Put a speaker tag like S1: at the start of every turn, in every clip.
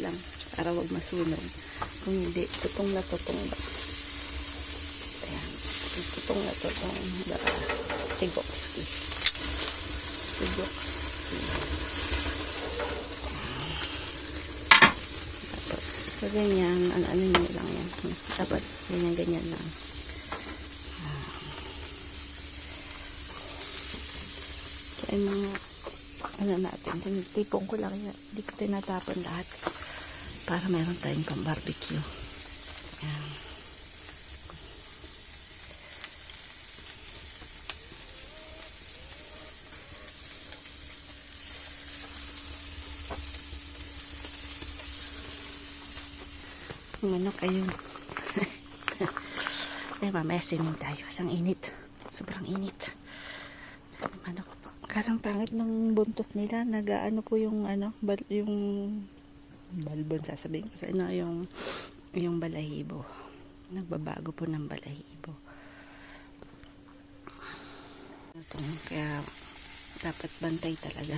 S1: lang para wag masunog. Kung hindi, tutong na tutong ba. Ayan. Tutong na tutong ba. Tigokski. Tapos, sa ganyan, ano nyo lang yan. Dapat, ganyan lang. Kaya mga, ano natin, tinitipon ko lang yan. Hindi ko tinatapon lahat. Para meron tayong pang barbecue. Ayan. Manok ayun. Eh, mamaya swimming tayo. Kasang init. Sobrang init. Manok. Karang pangit ng buntot nila. Nagaano po yung ano, yung balbon sasabihin ko sa inyo, yung balahibo. Nagbabago po ng balahibo. Kaya dapat bantay talaga.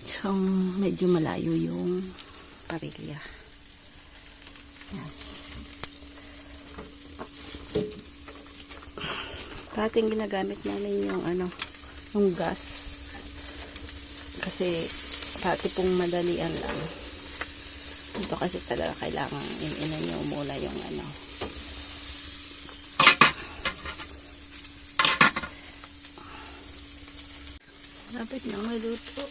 S1: So, medyo malayo yung parilya. Yan. Pating ginagamit namin yung ano, yung gas. Kasi pati pong madalian lang. Ito kasi talaga kailangan ininan nyo muna yung ano. Lapit nang maluto.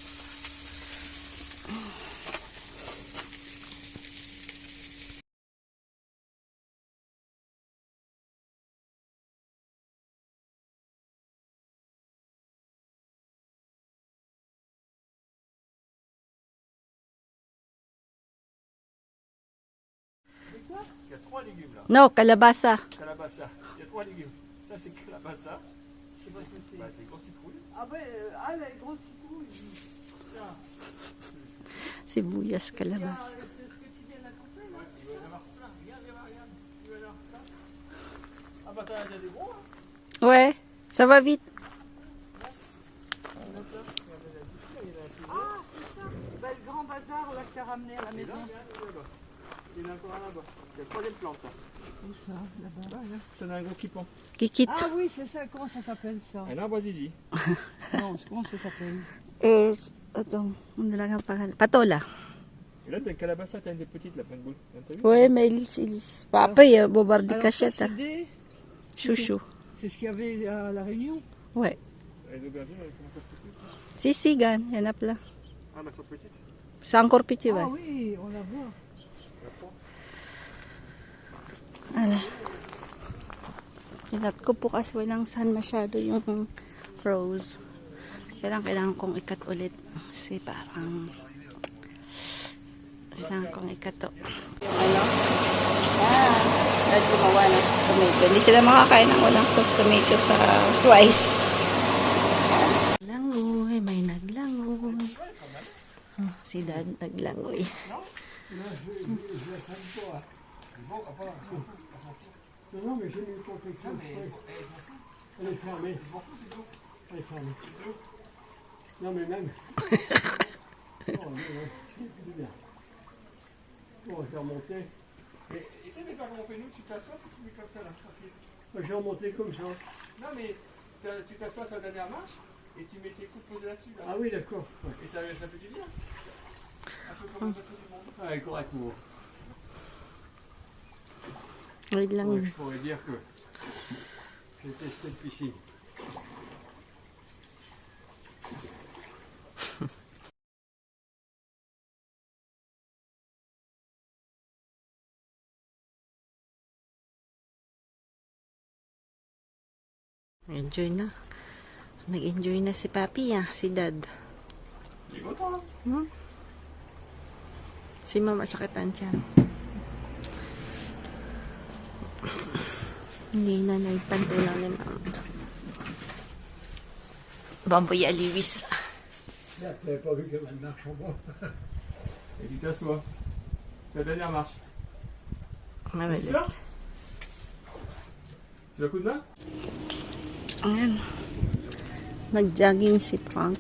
S2: Il y a 3 légumes là.
S1: No, kalabasa.
S2: Calabassa. Il y a 3 légumes. Ça c'est calabassa. Je sais pas ce que c'est. Bah, c'est grosse citrouille.
S3: Ah ben, les grosses citrouilles. Ça.
S1: Sibuyas, kalabasa.
S3: C'est ce que tu viens d'accomplir là.
S2: Il va y en avoir plein. Regarde. Il va y en avoir plein. Ah bah t'as déjà des gros hein.
S1: Ouais, ça va vite.
S3: Ah, c'est ça. Ben, le grand bazar là que t'as ramené à la
S2: Et là,
S3: maison.
S2: il y en a encore un là-bas. Il y a le troisième plante ça.
S3: Où ça, là-bas?
S2: Là, t'en as un gros qui pend.
S1: Kikit.
S3: Ah oui, c'est ça. Comment ça s'appelle ça?
S2: Un arbre à zizi.
S3: Non, comment ça s'appelle?
S1: Ito, ano lang ang pangalan? Patola.
S2: Et là t'as le calabassa, t'as une des petites là, plein de boules. T'as vu?
S1: Ouais, mais papay, bobardi
S3: Alors
S1: ka
S3: ça,
S1: siya.
S3: c'est des...
S1: Chouchou.
S3: C'est ce qu'il y avait à La Réunion?
S1: Ouais.
S2: Les aubergines, elles commencent à pousser.
S1: Sisigan, hanap lang.
S2: Ah mais elles sont petites.
S1: Sangkor pichi
S3: Ah
S1: ba?
S3: oui, on la voit.
S1: Ala. Kinat ko po kasi walang sun masyado yung rose. Kailangan kong ikat ulit. Kasi parang kailangan kong ikat to. Yung ano? Yan. Dahil gumawa ng sauce tomato. Hindi sila makakain ng walang sauce tomato sa rice. Langoy. May naglangoy. Oh, si Dad naglangoy.
S4: Non, mais j'ai une confection. Elle est fermée. Elle est fermée. Non, mais même. Oh, mais c'est bien. Bon, je vais remonter.
S2: Mais essaie de faire comme on fait nous, tu t'assois, tu mets comme ça là, tranquille.
S4: Je vais remonter comme ça.
S2: Non mais tu t'assois sur la dernière marche et tu mets tes coudes posés là-dessus là.
S4: Ah oui, d'accord. Ouais.
S2: Et ça fait du bien. Un peu comme le bateau du monde.
S4: Ouais, correctement.
S1: Wait lang.
S4: Ouais, je pourrais dire que j'ai testé le piscine.
S1: Enjoy na. Nag-enjoy na si Papi si Dad.
S2: Tu es content hein?
S1: Hmm? Si Mama sakitan tiyan. Hindi na nagpantulang ni Mama. Bamboy aliwis.
S4: Là, tu n'avais pas vu que je marche en bas.
S2: Et tu t'assois. C'est la dernière marche.
S1: Mabilis.
S2: Ça Tu as un coup de main?
S1: Ayan. Nag-jogging si Frank.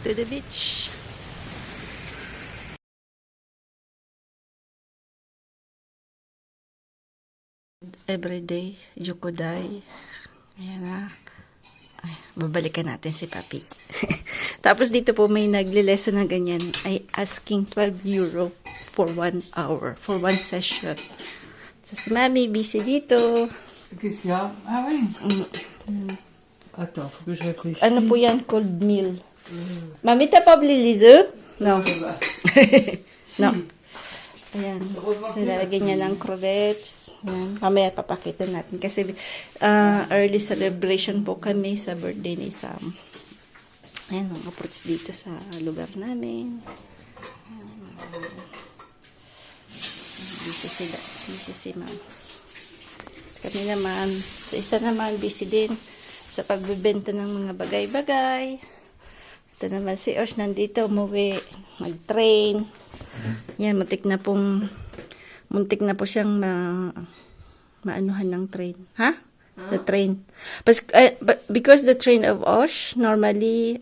S1: to the beach. Everyday, Jukoday. Ayan na. Ay, babalikan natin si Papi. Tapos dito po may nagle-lesson na ganyan. Ay asking 12 euro for 1 hour, for 1 session. So si Mami, busy dito.
S3: Qu'est-ce qu'il y a? Ah oui. Attends, faut que je réfléchisse.
S1: Ano po yan? Cold meal. Mami, t'as pas oublié les œufs? No. No. Ayan. So, lalagyan niya ng crevettes. Ayan. Mamaya papakita natin. Kasi early celebration po kami sa birthday ni Sam. Ayan, mga fruits dito sa lugar namin. Busy sila. Busy si Ma'am. Kami naman, sa isa naman, busy din sa pagbebenta ng mga bagay-bagay. Ito naman si Osh nandito, umuwi, mag-train. Yan, muntik na po siyang maanuhan ng train. Ha? The train. But because the train of Osh, normally,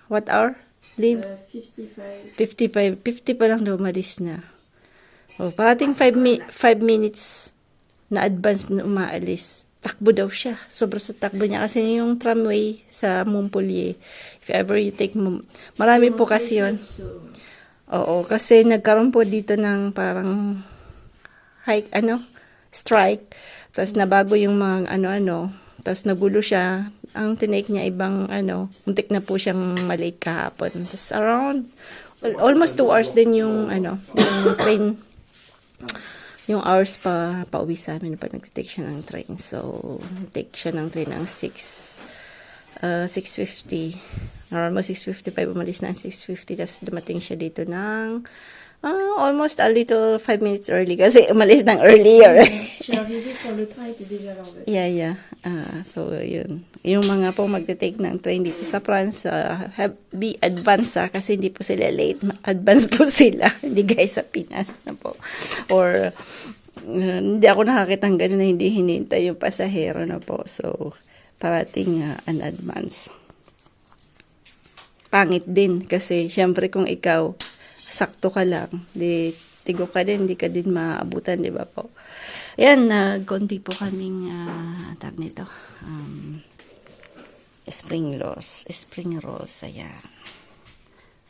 S1: what hour? Leave? 55. 50 pa lang umalis na. O, parating 5 minutes na advance na umaalis. Takbo daw siya. Sobrang sa takbo niya. Kasi yung tramway sa Montpellier, if ever you take marami po kasi yun. Oo, kasi nagkaroon po dito ng parang strike. Tapos nabago yung mga Tapos nagulo siya. Ang tinake niya ibang muntik na po siyang malate kahapon. Tapos around, almost 2 hours din yung yung train. Yung hours pa uwi sa amin pag nag-take siya ng train. So, take siya ng train ng 6:50. Normal 6:55, umalis na 6:50. Tapos dumating siya dito ng almost a little 5 minutes early kasi umalis ng earlier. Yeah. So, yun. Yung mga po magte-take ng train dito sa France, be advance kasi hindi po sila late. Advance po sila. Hindi guys sa Pinas na po. Or, hindi ako nakakita ng gano'n na hindi hinintay yung pasahero na po. So, parating an advance. Pangit din kasi syempre kung ikaw sakto ka lang, di tigo ka din, di ka din maabutan, di ba po? Ayan, konti po kaming tag nito. Spring rolls, ayan.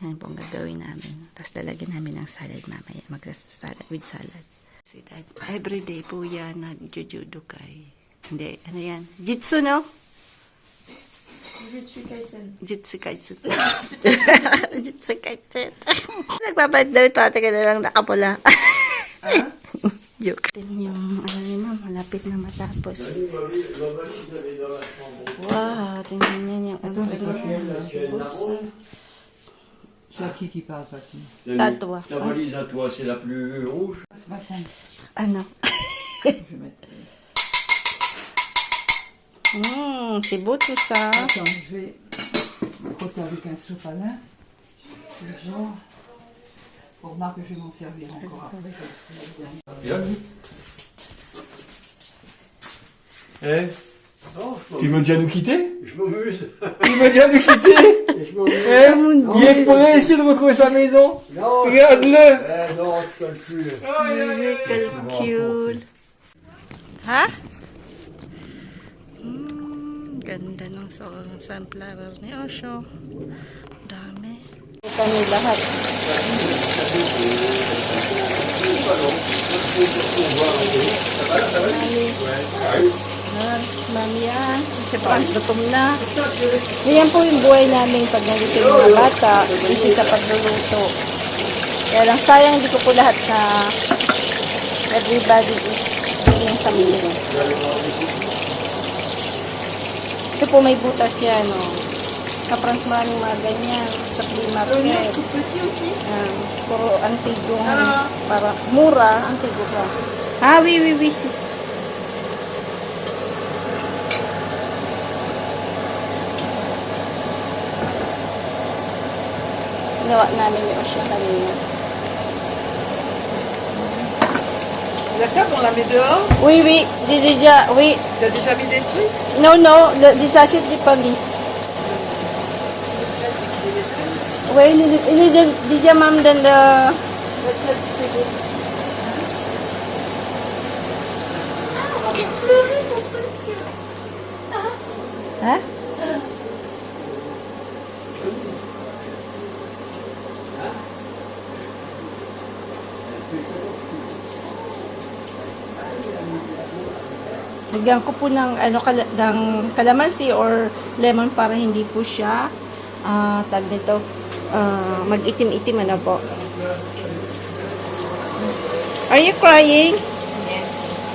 S1: Ayan po ang gagawin namin. Tapos lalagyan namin ng salad mamaya. Mag-salad with salad. Si Dad, everyday po yan, nag-judo kay. Hindi, ano yan? Jitsu, no? Jitsu kaisen. Jitsu kaisen. Nagpapait daw pati ka na lang nakapula. Joke. Yung ni Ma'am, malapit na matapos. Wow, tingnan niya yung
S3: C'est à qui parle, Papi?
S1: Tatwa.
S4: Ta valise à toi, c'est la plus rouge.
S1: Ano?
S3: Je vais mettre...
S1: C'est beau tout ça.
S3: Attends, je vais frotter avec un sopalin. C'est le genre. Pour remarquer que je vais m'en servir encore après.
S4: Bien. Tu veux déjà nous quitter? Je m'amuse.
S2: Il veut déjà nous quitter.
S4: Je m'amuse.
S2: Il est prêt à essayer de retrouver sa maison.
S4: Non.
S2: Regarde-le.
S4: Non, je peux plus.
S1: Calcul. Ha? Ganda ng sunflower ni Osho. Dami. Kami lahat. Mami yan. Siyempre, gutom na. Yan po yung buhay namin pag nandito yung mga bata. Kasi sa pagluluto. Kaya lang sayang hindi ko po lahat na everybody is doing something. Ito po may butas yan, oh. Sa France maraming mga ganyan. Sa flea market. Puro antigo. Para mura, antigo ka. Oui, sis. Ginawa namin yung Osho kanina.
S2: La table, on la met dehors.
S1: Oui, j'ai déjà, oui.
S2: Tu as déjà mis des trucs?
S1: Non, des sachets de pommes. Well, did your mom then the... Ha? Lagyan ko po ng, ng kalamansi or lemon para hindi po siya tag nito, mag-itim-itim ano po. Are you crying? Yes.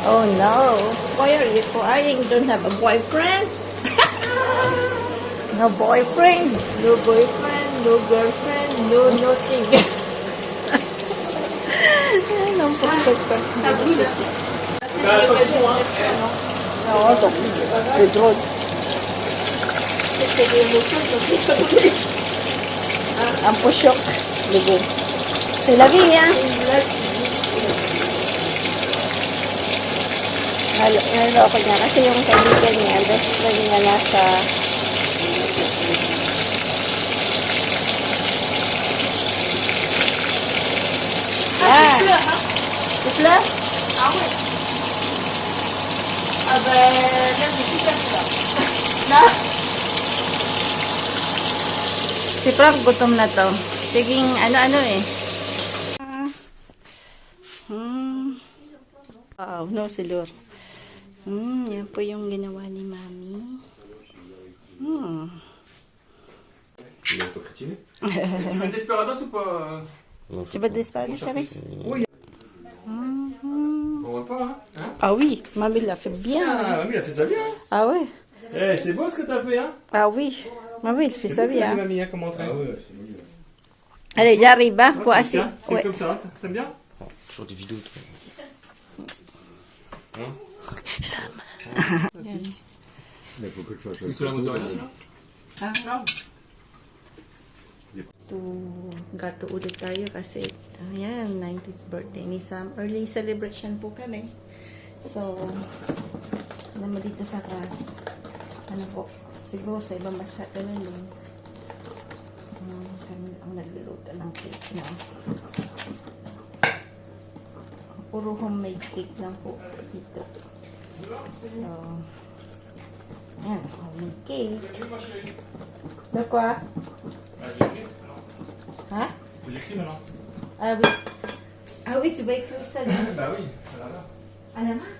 S1: Oh no. Why are you crying? Don't have a boyfriend? No boyfriend, no boyfriend, no girlfriend, no nothing. Ang pagkat ko. No, don't. Pedro. Ang pusyok. Ligo. Sila niya. Naloko niya kasi yung kaibigan niya, best friend niya nasa C'est là? Ah ouais. Ah ben, là, c'est super ça. Na? Si Frank, gutom na to. Tiging ano-ano eh. Wow, no, silur. Yan po yung ginawa ni Mami.
S2: Tu mets Desperados ou pas?
S1: Tu veux des spaghettis, chérie?
S2: Oui. On voit pas, hein?
S1: Ah oui, Mami l'a fait bien.
S2: Ah, Mamie, elle a fait ça bien.
S1: Ah ouais?
S2: Eh, c'est beau ce que t'as fait, hein?
S1: Ah oui, Mami, il fait ça bien.
S2: Mamie, hein, comment on traîne?
S1: Allez, j'arrive, hein,
S2: Ouais,
S1: pour
S2: c'est
S1: assis.
S2: bien. C'est
S1: Ouais.
S2: comme ça, t'aimes bien?
S5: Toujours des vidéos, toi.
S1: Sam.
S5: Il faut que je fasse
S2: Ou sur la motorisation?
S1: Ah. To gato ulit tayo kasi ayan, 90th birthday ni Sam. Early celebration po kami. So, naman dito sa class. Ano po, siguro sa ibang bansa ganun din. Kami ang nagluluto ng cake na. Puro homemade cake lang po dito. So, ayan, homemade cake. De quoi? Hein?
S2: J'écris maintenant.
S1: Ah oui. Ah oui, tu vas écrire ça là.
S2: Bah oui, voilà.
S1: À la main?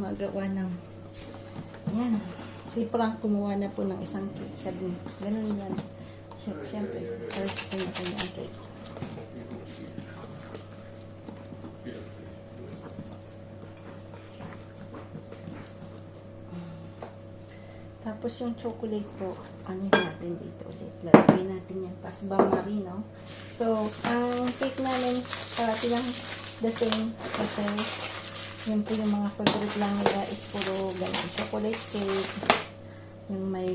S1: Magawa ng yan. Si Frank kumuha na po ng isang cake. Sabi niya, ganun yan. Siyempre, first time na kanya ang cake. Tapos yung chocolate po, ano natin dito ulit. Lalagay natin yan. Tapos bain-marie, no? So, ang cake namin, parati lang the same. Kasi, yun po yung mga favorite lang nila is puro ganun. Chocolate cake, yung may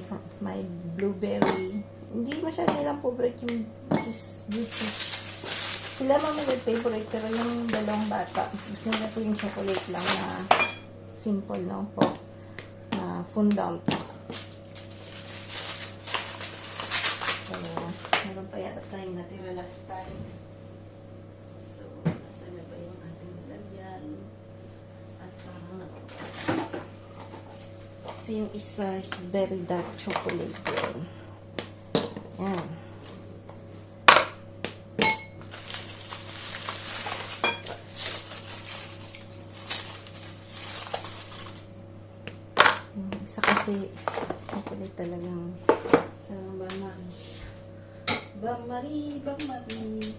S1: blueberry. Hindi masyado nilang favorite yung blue cheese. Sila mga may favorite, pero yung dalawang bata, gusto nila po yung chocolate lang na simple lang po. Na fondant. So, meron pa yata tayong natira last time. So, nasa na ba yung ating nalagyan? At parang kasi yung isa is very dark chocolate yun. Yan. Yung isa kasi is chocolate talagang sa bain-marie. Bain-marie.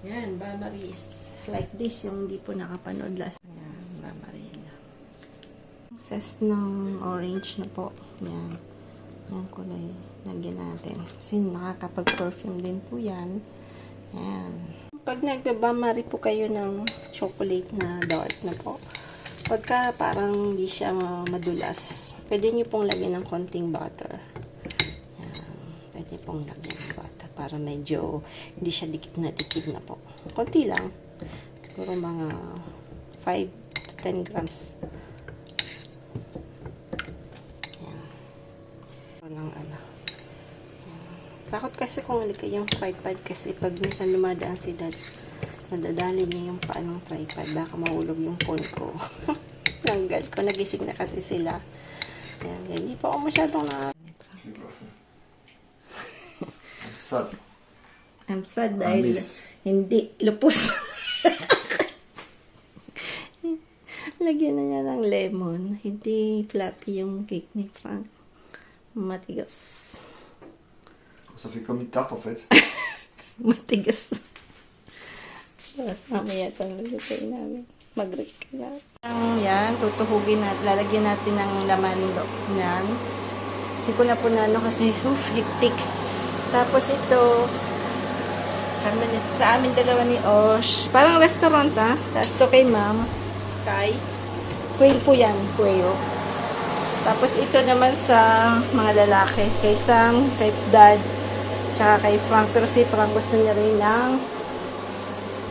S1: Yan, bain-marie is like this, yung hindi po nakapanood last. Ayan, bain-marie. Zest ng orange na po. Yan. Yan kulay. Lagyan natin. Kasi nakakapag-perfume din po yan. Yan. pag nagbabamari po kayo ng chocolate na dark na po, pagka parang hindi siya madulas, pwede nyo pong lagyan ng konting butter. Yan. Pwede pong lagyan ng butter para medyo hindi siya dikit na po. Konti lang. Siguro mga 5 to 10 grams. Yan. Walang ano. Takot kasi kung alika yung tripod kasi pag minsan lumadaan si dad, nadadali niya yung paanong tripod. Baka mahulog yung phone ko. Nanggal ko. Nagising na kasi sila. Ayan, hindi pa ako masyadong na...
S5: I'm sad.
S1: I'm sad dahil
S5: miss.
S1: hindi lupus. Lagyan na niya ng lemon. Hindi fluffy yung cake ni Frank. Matigas.
S5: Ça fait comme une tarte en fait.
S1: Matigas. Tapos mamaya itong lulutuin namin. Mag-rip kaya. Yan, tutuhugin natin. Lalagyan natin ng laman yan. Hindi ko na po nano kasi hectic. Tapos ito, sa amin dalawa ni Osh. Parang restaurant Tapos ito kay Ma'am. Kay quail po yan. Quail. Tapos ito naman sa mga lalaki. Kay Sam, kay Dad, tsaka kay Frank. Pero si Frank gusto niya rin ng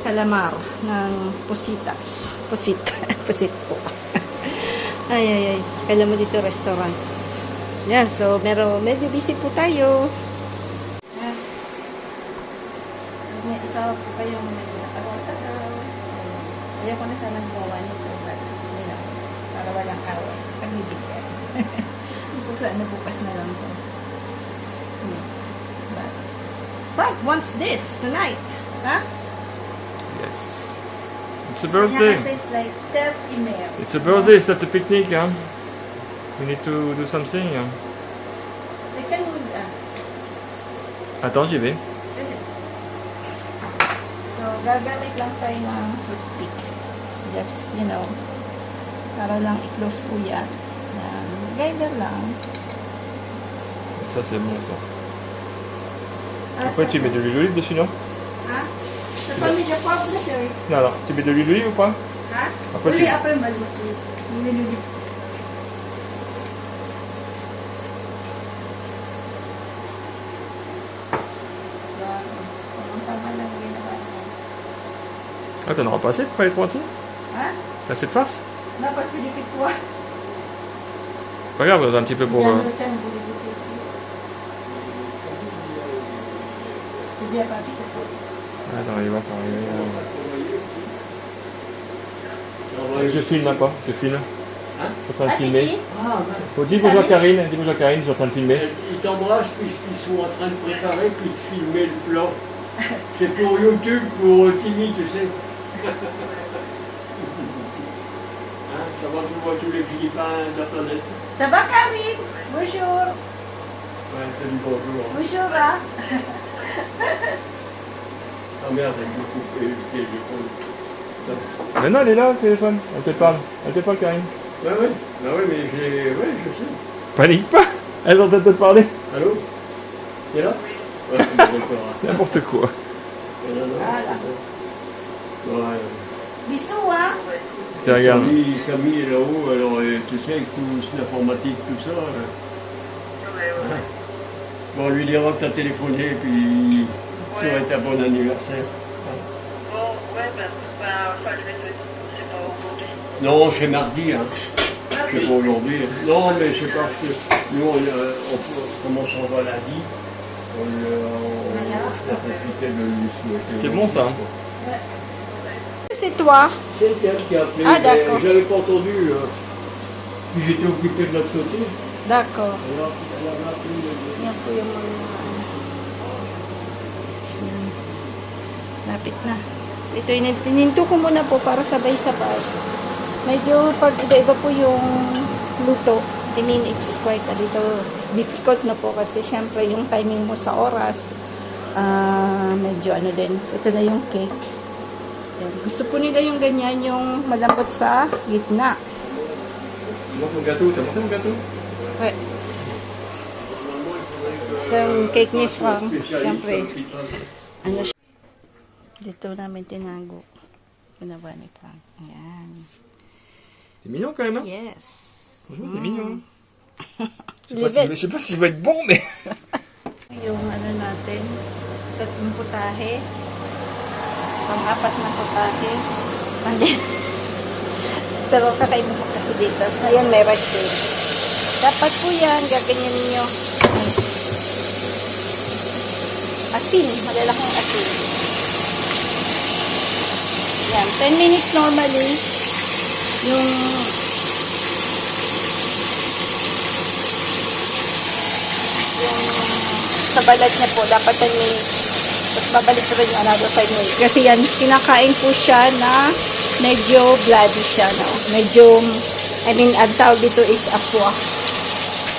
S1: calamar, ng pusitas. Pusit. Pusit po. Ay. Kala mo dito restaurant. Yan. So, medyo busy po tayo. May asawa po kayong medyo nakagaw-tagaw. Ayaw ko na sana gawa nito. But, para walang away. Pagbibigyan. Gusto ko sana bukas na lang to. But, Frank wants this tonight. Huh?
S2: Yes. It's a
S1: Kasi
S2: birthday.
S1: it's like 30 mil.
S2: It's a birthday, it's not a picnic, huh? We need to do something, huh?
S1: They can
S2: Attends, j'y vais.
S1: So, gagamit lang tayo ng toothpick. Just, para lang i-close po yan. Yan. Guider lang.
S2: Ça, c'est bon, ça.
S1: Sa
S2: Après, tu mets de l'huile d'olive dessus, non?
S1: Ha? Sa pamilya po ako na siya.
S2: Non, non. Tu mets de l'huile d'olive ou pas?
S1: Ha?
S2: Après,
S1: Uli,
S2: tu...
S1: ako yung maluto. Nilululit.
S2: Ah, t'en auras pas assez pour les 3 aussi?
S1: Ha?
S2: T'as assez de farce?
S1: Dapat pinipit ko.
S2: C'est pas grave, on a un petit peu pour...
S1: Yan, Lucien, bulibit kasi. Hindi, papi, sa po.
S2: Attends, il va pas arriver. Je filme, quoi. Je filme.
S4: Hein?
S2: Je suis en train de
S1: Ah, c'est
S2: filmer.
S1: qui?
S4: Ah, ben,
S2: Faut dire bonjour à Karine. Dis bonjour à Karine, je suis en train de filmer.
S4: ils t'embrassent puisqu'ils sont en train de préparer puis de filmer le plan. C'est pour YouTube, pour Timmy, tu sais. Hein, ça va, tu vois tous les Philippins de la planète.
S1: Ça va, Karine? Bonjour.
S4: Ouais, salut, bonjour.
S1: Bonjour, ah.
S4: Ah merde, elle m'a coupé le téléphone.
S2: Mais non, elle est là, le téléphone. Elle te parle. Elle te parle, Karine.
S4: Ouais, ouais. Ah ouais, mais ouais, je sais.
S2: Panique pas. Elle est en train de te parler.
S4: Allô? T'es là? Ouais, d'accord.
S2: N'importe quoi.
S4: Non, non,
S1: Voilà.
S4: c'est bon. Ouais.
S1: Bisous, hein?
S2: Tiens, regarde.
S4: Samy est là-haut, alors tu sais, avec tout l'informatique, tout ça. Hein. Bon, on lui dira que t'as téléphoné, puis souhaite un bon anniversaire.
S6: Bon, ouais, enfin, je vais te c'est pas aujourd'hui.
S4: Non, c'est mardi, hein. C'est pas aujourd'hui. Hein. Non, mais c'est parce que nous, on commence on va lundi. On profitait de lui souhaiter.
S2: C'est bon, ça.
S1: C'est toi.
S4: C'est elle qui a appelé.
S1: Ah,
S4: mais
S1: d'accord.
S4: j'avais pas entendu. Puis j'étais occupé de l'autre côté.
S1: D'accord.
S4: Alors, elle avait appelé.
S1: Yan po yung mga... Lapit na. So, ito yung tininto ko muna po para sabay-sabay. Medyo pag iba-iba po yung luto, I mean, it's quite a little difficult na po kasi syempre yung timing mo sa oras, medyo ano din. So, ito na yung cake. Yan. Gusto po nila yung ganyan, yung malambot sa gitna.
S2: Montre mon gâteau. T'as montré mon gâteau?
S1: Ouais. So, yung cake ni Frank, syempre, ano siya, Dito namin tinago. Ginawa ni Frank. Ayan.
S5: C'est mignon quand même, hein?
S1: Yes.
S5: Franchement, c'est mignon.
S1: Livet.
S5: Je sais pas s'il va être bon, mais.
S1: Yung ano natin, tatlong putahe. Pang-apat na putahe. Mali. Pero kakainin ko kasi dito. So, ayan, may rice din. Dapat po yan, gaganyan ninyo. Asin, malalaking asin. Yan, 10 minutes normally. Yung sa balat niya po, dapat 10 minutes. Tapos babalik ko rin yung another 5 minutes. Kasi yan, kinakain po siya na medyo bloody siya, no? Medyo, ang tawag dito is afwa.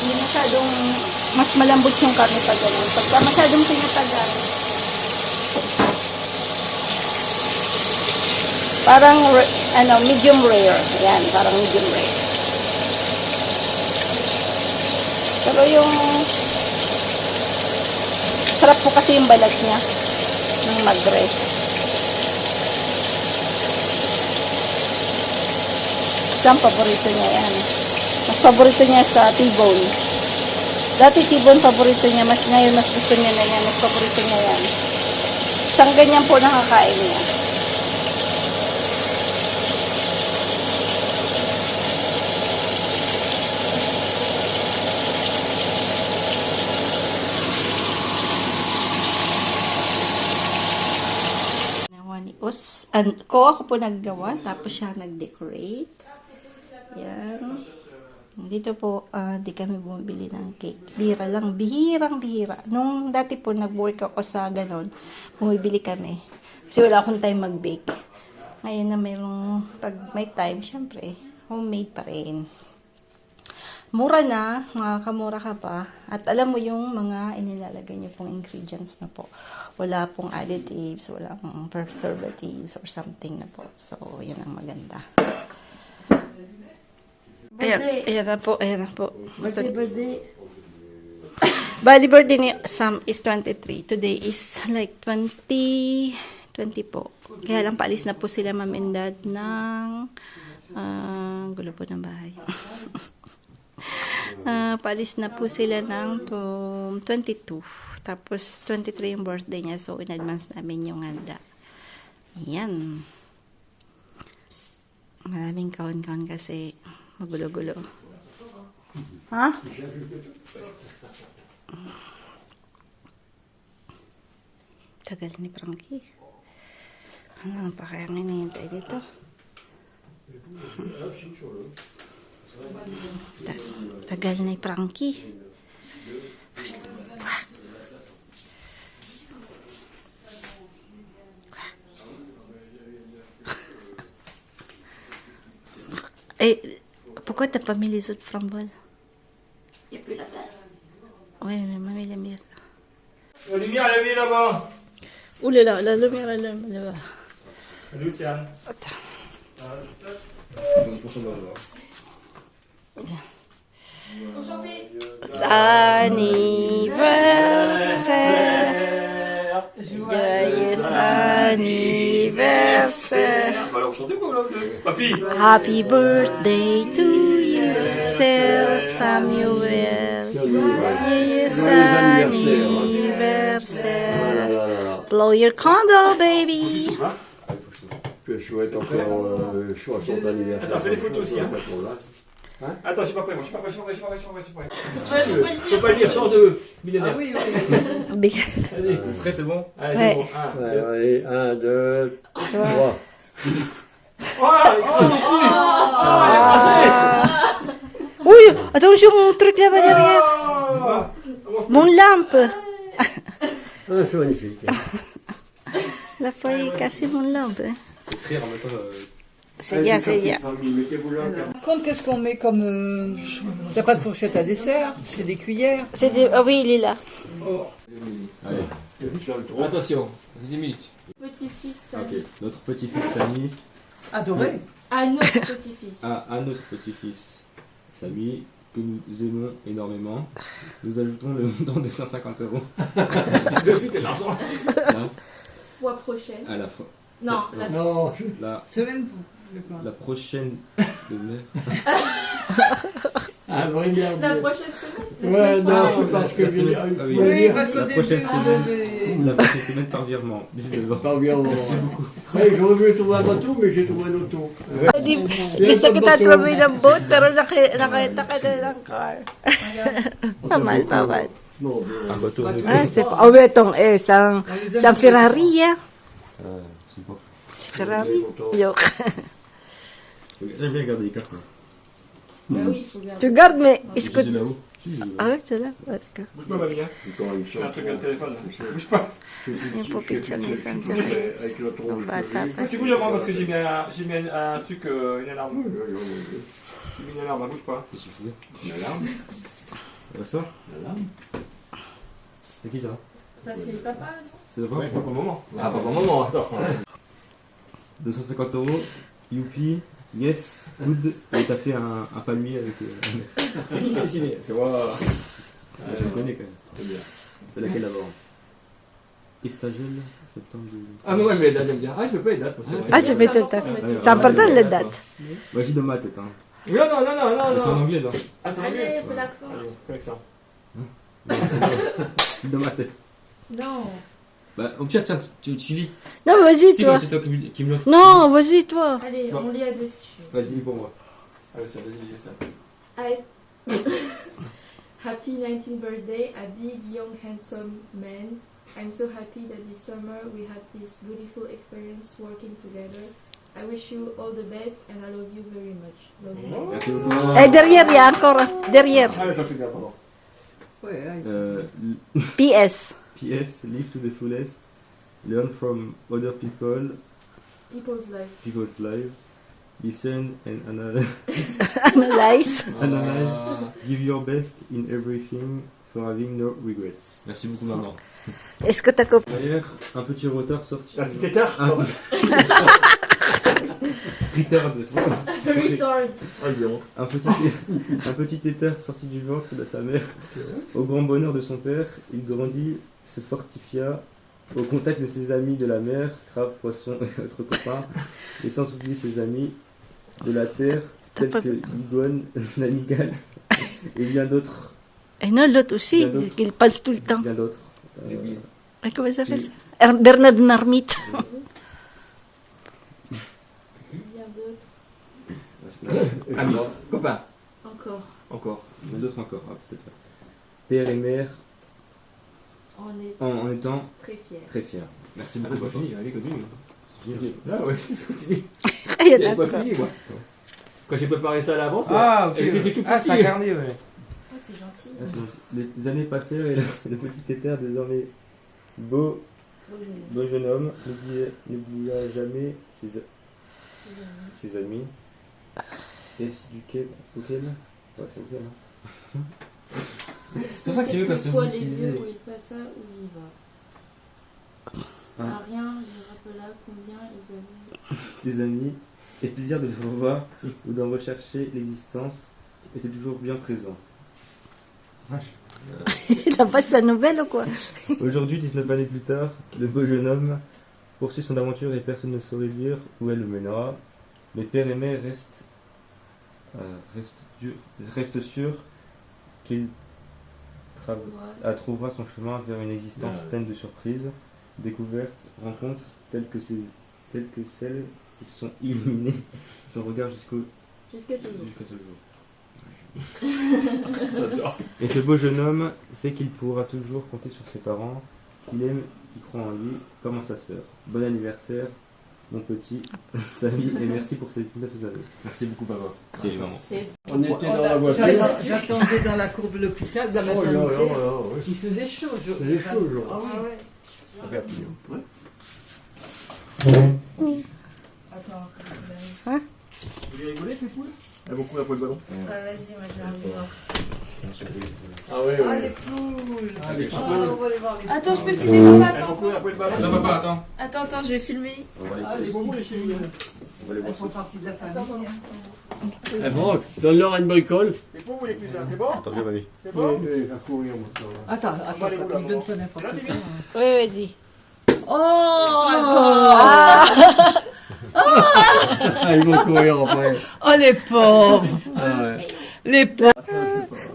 S1: Hindi masyadong, mas malambot yung karne pag ganun. Pagka masyadong tinatagal, parang, medium rare. Yan, parang medium rare. Pero yung, sarap po kasi yung balat niya ng magre. Isang paborito niya yan. Mas paborito niya sa T-bone. Dati T-bone paborito niya. Ngayon mas gusto niya na yan. Mas paborito niya yan. Isang ganyan po nakakain niya. Ako po naggawa, tapos siya nag-decorate. Yan. Dito po, di kami bumibili ng cake. Bihirang bihira. Nung dati po, nag-work ako sa ganon, bumibili kami. Kasi wala akong time mag-bake. Ngayon na pag may time, syempre, homemade pa rin. Mura na, makakamura ka pa. At alam mo yung mga inilalagay niyo pong ingredients na po. Wala pong additives, wala pong preservatives or something na po. So, yun ang maganda. Ayan na po.
S7: Birthday.
S1: Bali birthday ni Sam is 23. Today is like 20 po. Kaya lang paalis na po sila mom and dad ng gulo po ng bahay. Paalis na po sila ng 22. Tapos 23 yung birthday niya. So in advance namin yung handa. Ayan. Maraming kaon-kaon kasi magulo-gulo. Ha? Tagal ni Frankie. Ano pa kaya hinihintay dito? Tagal ni Frankie. Pourquoi t'as pas mis les autres framboises?
S7: Il n'y a plus la place.
S1: Ouais, mais maman il aime bien ça.
S2: La lumière, elle est mise là-bas.
S1: Ouh là là, la lumière là-bas.
S2: Luciane.
S1: Attends. Anniversaire. Joyeux anniversaire.
S2: Bah alors, chantez quoi là? Papy.
S1: Happy birthday to you, Sir Samuel. Joyeux anniversaire. Blow your candle, baby.
S4: Je souhaite encore 60 anniversaire.
S2: Attends, fais des photos aussi, hein. Attends, je suis pas prêt, moi. Je suis pas prêt. Je peux pas le dire, chant de millénaire.
S7: Oui.
S2: Allez, prêt, c'est bon? Allez, c'est bon.
S4: Allez, 1, 2, 3.
S1: Oui, attention, mon truc là-bas derrière. Mon lampe.
S4: Ah, c'est magnifique.
S1: La feuille est cassée, mon lampe.
S2: Écrire en même temps.
S1: C'est bien, c'est bien.
S3: Contre, qu'est-ce qu'on met comme... Il n'y a pas de fourchette à dessert, c'est des cuillères.
S1: C'est des... Ah oui, il est là.
S8: Allez, attention, 10 minutes.
S7: Petit-fils.
S8: Ok, notre petit-fils Samy.
S3: Adoré.
S7: À notre petit-fils.
S8: À notre petit-fils Samy, que nous aimons énormément, nous ajoutons le montant de 150 €.
S2: De suite, et l'argent.
S8: Hein.
S7: fois prochaine.
S8: À la fois.
S7: Non, la
S4: Non,
S8: La,
S3: Semaine de quoi?
S8: la prochaine de mer.
S4: ah, vrai bien.
S7: La prochaine semaine. La
S4: Ouais,
S7: semaine
S4: non,
S7: prochaine.
S4: c'est parce que
S8: La semaine-
S4: il
S8: ah oui.
S4: faut
S3: Oui,
S4: lire.
S3: parce qu'au
S8: La
S3: début,
S8: prochaine
S3: on
S8: semaine.
S3: avait-
S8: La prochaine semaine par virement. 19 ans.
S4: Pas bien. Merci beaucoup. Ouais, j'aurais voulu trouver un bateau, mais j'ai trouvé un auto.
S1: Gusto kita tuloy ng boat, pero nakita ka na ng car. Pamal, pamal.
S4: Non,
S8: Un bateau.
S1: Ah, oh, itong isang Ferrari, ah.
S8: C'est pas.
S1: Si Ferrari. Joke.
S8: J'aime bien garder les cartes. moi.
S7: Bah oui, il faut garder.
S1: Tu gardes, mais
S8: Je
S1: est-ce que...
S8: les ai là-haut. Si, je les ai là.
S1: Ah oui, c'est là. D'accord.
S2: Bouge pas, mamie, hein. J'ai un truc à le téléphone, là. Bouge pas.
S1: Yan po picture ni San
S4: avec
S1: Andres.
S4: le tronc.
S1: Ng bata pa
S2: Tu bouges avant parce que j'ai mis un truc, une alarme. J'ai mis une alarme, hein, bouge pas.
S8: Qu'est-ce que tu fais?
S4: L'alarme.
S8: Ça
S4: L'alarme.
S8: C'est qui ça?
S7: Ça, c'est le papa, ça.
S8: C'est le
S2: Ouais, pas pour le moment.
S8: Ah, pas pour le moment, attends. 250 €. Youpi. Yes. Good. Et t'as fait un palmier avec.
S2: C'est qui a dessiné? C'est moi.
S8: Je le connais quand même.
S4: Très bien.
S8: C'est laquelle d'abord? Estagel, septembre.
S2: Ah, mais ouais, mais les dates, j'aime bien. Ah, je peux pas les dates, moi, c'est vrai.
S1: Ah, je vais te le taper. C'est important, la date.
S8: Moi, j'ai dans ma tête. Hein.
S2: Non, non, non, non, non,
S8: C'est en
S2: non.
S8: anglais, là.
S2: Ah, c'est
S7: Allez,
S2: anglais.
S7: fais l'accent.
S2: Allez, fais l'accent.
S8: C'est dans ma tête.
S7: Non.
S8: Bah, au pire, tiens, tu lis.
S1: Non, vas-y,
S8: Si,
S1: toi.
S8: moi, c'est toi qui me l'offre.
S1: Non, vas-y, toi.
S7: Allez,
S2: Bon.
S7: on lit à deux si tu veux.
S8: Vas-y, lis pour moi.
S2: Allez, ça, vas-y, lis ça.
S7: I... Happy 19th birthday, a big, young, handsome man. I'm so happy that this summer we had this beautiful experience working together. I wish you all the best and I love you very much. Love you.
S8: Merci beaucoup.
S1: Eh, derrière, il y a encore. Derrière.
S2: Ah, quand tu viens, pardon.
S3: Ouais, ouais,
S1: PS.
S8: PS, live to the fullest. Learn from other people,
S7: People's life.
S8: people's life. Listen and analyze.
S1: Analyze.
S8: Give your best in everything for having no regrets. Merci beaucoup, maman.
S1: Est-ce que t'as compris?
S8: Derrière, un petit retard sorti.
S2: La petite étard.
S8: Un retard de son.
S7: Retard.
S2: Ah, j'ai honte.
S8: Un petit éther sorti du ventre de sa mère. Au grand bonheur de son père, il grandit, se fortifia au contact de ses amis de la mer, crabes, poissons et autres copains, et sans oublier ses amis de la terre, tels que l'iguane, l'amigale et bien d'autres.
S1: Eh non, l'autre aussi,
S8: Il y a d'autres.
S1: il passe tout le temps.
S8: Bien d'autres.
S1: Eh, comment ça s'appelle ça? Bernard Marmite.
S7: Bien d'autres.
S2: Ami, copain.
S7: Encore.
S2: Encore.
S8: Bien d'autres encore, ah, peut-être. Père et mère,
S7: On est
S8: en étant
S7: très fiers.
S8: très fiers. Merci
S2: Ah,
S8: beaucoup.
S2: c'est pas
S8: papa.
S2: fini, allez, continue. Ah, ouais, continue.
S1: Il y en
S2: J'avais
S1: a
S2: pas
S1: encore.
S2: fini, moi. Quand j'ai préparé ça à l'avance,
S5: Ah, ok.
S2: c'était tout petit.
S5: Ah, c'est un carnet, ouais.
S7: Ah, c'est gentil.
S8: Ah, les années passèrent et le petit éther désormais beau, beau jeune homme n'oublia jamais ses amis. Est-ce duquel auquel ouais, c'est auquel, hein.
S7: C'est
S8: pour ça que c'est eux, parce que
S7: soit
S8: vous
S7: les
S8: utilisez-
S7: lieux où il passa ou viva.
S8: Hein.
S7: À rien lui rappela combien ils avaient.
S8: Ses amis et plaisir de le revoir ou d'en rechercher l'existence était toujours bien présent.
S1: Il a pas sa nouvelle ou quoi?
S8: Aujourd'hui, 19 années plus tard, le beau jeune homme poursuit son aventure et personne ne saurait dire où elle le mènera. Mais père et mère restent sûrs qu'il trouvera son chemin vers une existence pleine de surprises, découvertes, rencontres telles que celles qui sont illuminées son regard
S7: Jusqu'à ce jour.
S8: jusqu'à ce jour.
S2: J'adore.
S8: Et ce beau jeune homme sait qu'il pourra toujours compter sur ses parents, qu'il aime, qui croient en lui, comme en sa sœur. Bon anniversaire, mon petit, Samy, et merci pour ces 19 années. Merci beaucoup, papa. Et maman.
S7: C'est
S4: On était dans la voiture.
S3: J'attendais dans la cour de l'hôpital, dans la
S4: Oh là là
S3: maternité.
S4: là, ouais.
S3: Il faisait chaud.
S4: Faisait chaud, aujourd'hui.
S3: Ah oui.
S7: ouais.
S4: Ça fait un pignon. Ouais.
S7: Attends.
S2: Vous voulez rigoler, les poules? Elle a beaucoup après le ballon.
S7: Vas-y, moi je vais aller voir.
S4: Ah ouais,
S3: Ah,
S4: ouais.
S3: les poules.
S2: Ah, les
S3: Ah,
S2: poules.
S3: on va aller voir les poules.
S7: Attends, je peux filmer papa,
S2: Elle a
S7: attends.
S2: beaucoup après le ballon.
S5: Attends, papa, attends.
S7: Attends, je vais filmer.
S3: Ah, les poules,
S2: les chéris.
S8: On va les
S3: elles
S8: voir
S3: font partie de la famille. hein.
S4: Eh bon, donne-leur une bricole.
S2: Les poules ou les cousins? C'est bon?
S8: Attends, mamie.
S2: C'est
S4: Oui,
S2: bon?
S4: oui, va courir maintenant.
S3: Attends,
S2: allez, vous,
S3: il donne pas
S2: là,
S3: n'importe
S2: t'es
S3: quoi.
S2: bien.
S1: Oui, vas-y.
S4: Ah, ils vont courir après.
S3: Oh, les pauvres.
S4: Ah ouais.
S3: Les pauvres.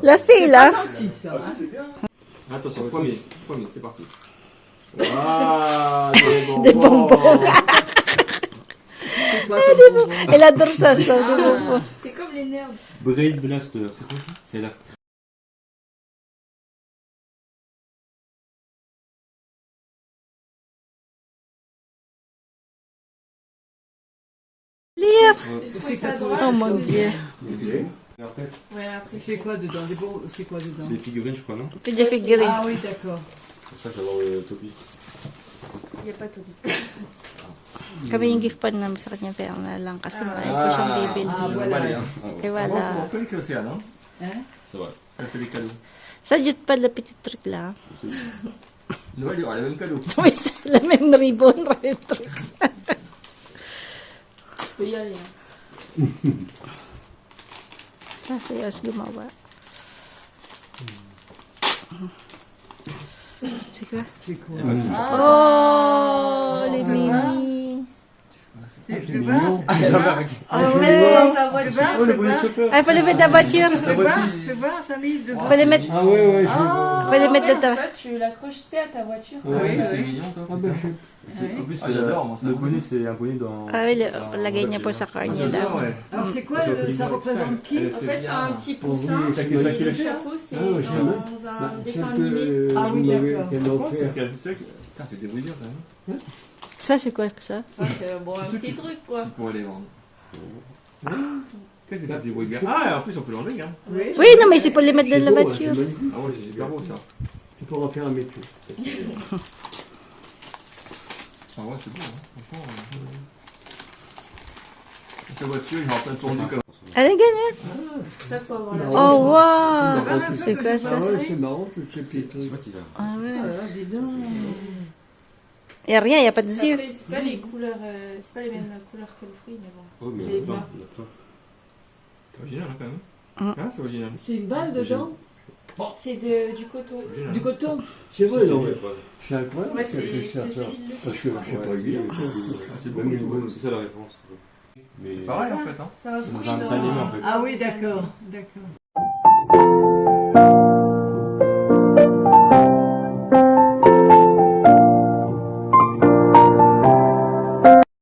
S1: La fille, là.
S3: Gentil, ça. Hein.
S5: Attention, premier, c'est parti. Ah,
S1: Des bonbons.
S3: C'est quoi ton bonbon?
S1: Elle adore ça, des bonbons.
S7: C'est comme les nerds.
S8: Braid Blaster, c'est quoi ça? C'est l'air
S1: Lire.
S7: Je trouvais
S3: C'est
S7: ça
S3: quoi ton-
S7: drôle.
S1: Oh mon Dieu.
S8: Après,
S7: Ouais, après.
S3: C'est quoi dedans? Des bonbons, c'est quoi dedans?
S8: c'est des figurines, je crois, non?
S1: Puis des figurines.
S3: Ah oui, d'accord.
S8: C'est pour ça que j'adore le topi.
S7: Il n'y a pas tout.
S1: Kami yung gift pa namin sa kanya pero na lang kasi marami po siyang bibilhin.
S3: Ah, voilà.
S1: Eh wala.
S2: On fait les océans, hein.
S3: Hein?
S8: C'est vrai.
S2: Elle fait des cadeaux.
S1: Ça jute pas le petit truc là.
S2: Noël, il y aura les mêmes cadeaux.
S1: Oui, c'est le même ribbon, le même truc.
S7: Tu peux y aller. Hein.
S1: Kasi as gumawa. C'est quoi?
S3: C'est quoi?
S1: Oh, les mimi.
S3: C'est mignon.
S1: Oh
S7: Dans
S1: ouais.
S7: ta voiture,
S4: Oh, le
S7: c'est
S4: bruit de
S7: pas-
S4: chauffeur.
S1: Ah, il faut les mettre dans la voiture.
S3: C'est voir, Samy, de
S1: Il faut les mettre.
S4: Ah ouais, ouais, je
S7: Ah,
S1: Faut les mettre
S7: ouais,
S1: dedans.
S7: ça, tu l'accroches, tu sais, à ta voiture.
S4: Ouais,
S3: Oui,
S2: C'est
S3: oui.
S2: mignon, toi.
S4: Ah bah, je...
S8: En plus,
S2: Ah, j'adore, moi, ça.
S8: le bonnet, c'est un bonnet dans.
S1: Ah oui,
S8: dans-
S1: lagay niya po sa car niya
S2: J'adore,
S1: daw.
S2: ouais.
S3: Alors, c'est quoi, ça représente qui?
S7: En fait, c'est un petit poussin.
S4: vous,
S2: ça
S7: Et
S2: qui est
S7: le
S2: fait.
S7: chapeau, c'est
S4: Ah ouais, c'est vrai.
S7: dans un
S4: Bah,
S7: dessin
S4: celle que,
S7: animé.
S3: Ah oui,
S4: vous m'avez-
S3: d'accord.
S4: qu'elle m'a
S2: Pourquoi
S4: offert.
S2: Putain, tu te débrouilles bien, quand même.
S1: Ça, c'est quoi ça?
S7: Ouais, c'est bon, un petit truc, quoi.
S2: Tu pourrais les vendre. Qu'est-ce que tu te débrouilles bien? Ah, en plus, on peut l'enlever, hein.
S3: Oui.
S1: Oui, non, mais c'est pour les mettre dans la
S4: beau, hein,
S1: voiture.
S4: c'est magnifique.
S2: Ah ouais, c'est super beau, ça.
S4: Tu pourras faire un métier.
S2: Ah ouais, c'est beau, hein. Franchement. Sa voiture, il est en plein tourné comme
S1: Elle est gagnante.
S7: Ça, faut avoir la.
S1: Oh, wow.
S4: Ah,
S1: C'est quoi ça?
S4: Ah ouais, c'est marrant, tous ces petits
S8: Je sais
S4: trucs.
S8: pas si là.
S1: Ah ouais.
S3: Ah, dis donc.
S1: Il n'y a rien, il n'y a pas de yeux.
S7: Après, c'est pas les couleurs, c'est pas les mêmes couleurs que le fruit, mais bon.
S8: Oh, mais
S7: J'ai
S8: il y en a
S7: pas.
S8: plein, il y en a plein.
S2: C'est original, hein, quand même.
S1: Hein
S2: Hein, c'est original.
S7: C'est une balle dedans. C'est du coton.
S2: C'est original.
S3: Du coton.
S4: C'est vrai,
S8: Si,
S4: non,
S8: c'est
S4: mais
S8: lui, toi.
S4: c'est incroyable.
S7: Ouais,
S4: qu'elle
S7: c'est
S4: puisse faire ça.
S7: celui de
S4: Parce que je sais
S8: Ouais,
S4: pas
S8: c'est-
S4: lui.
S2: Ah, c'est beau,
S8: Même
S2: mais
S8: une
S2: tout.
S8: bonne, c'est ça la référence. Mais
S2: Pareil, en fait, hein.
S7: C'est un
S8: c'est
S7: fruit
S8: dans un dessin animé en fait.
S3: Ah oui, d'accord. D'accord.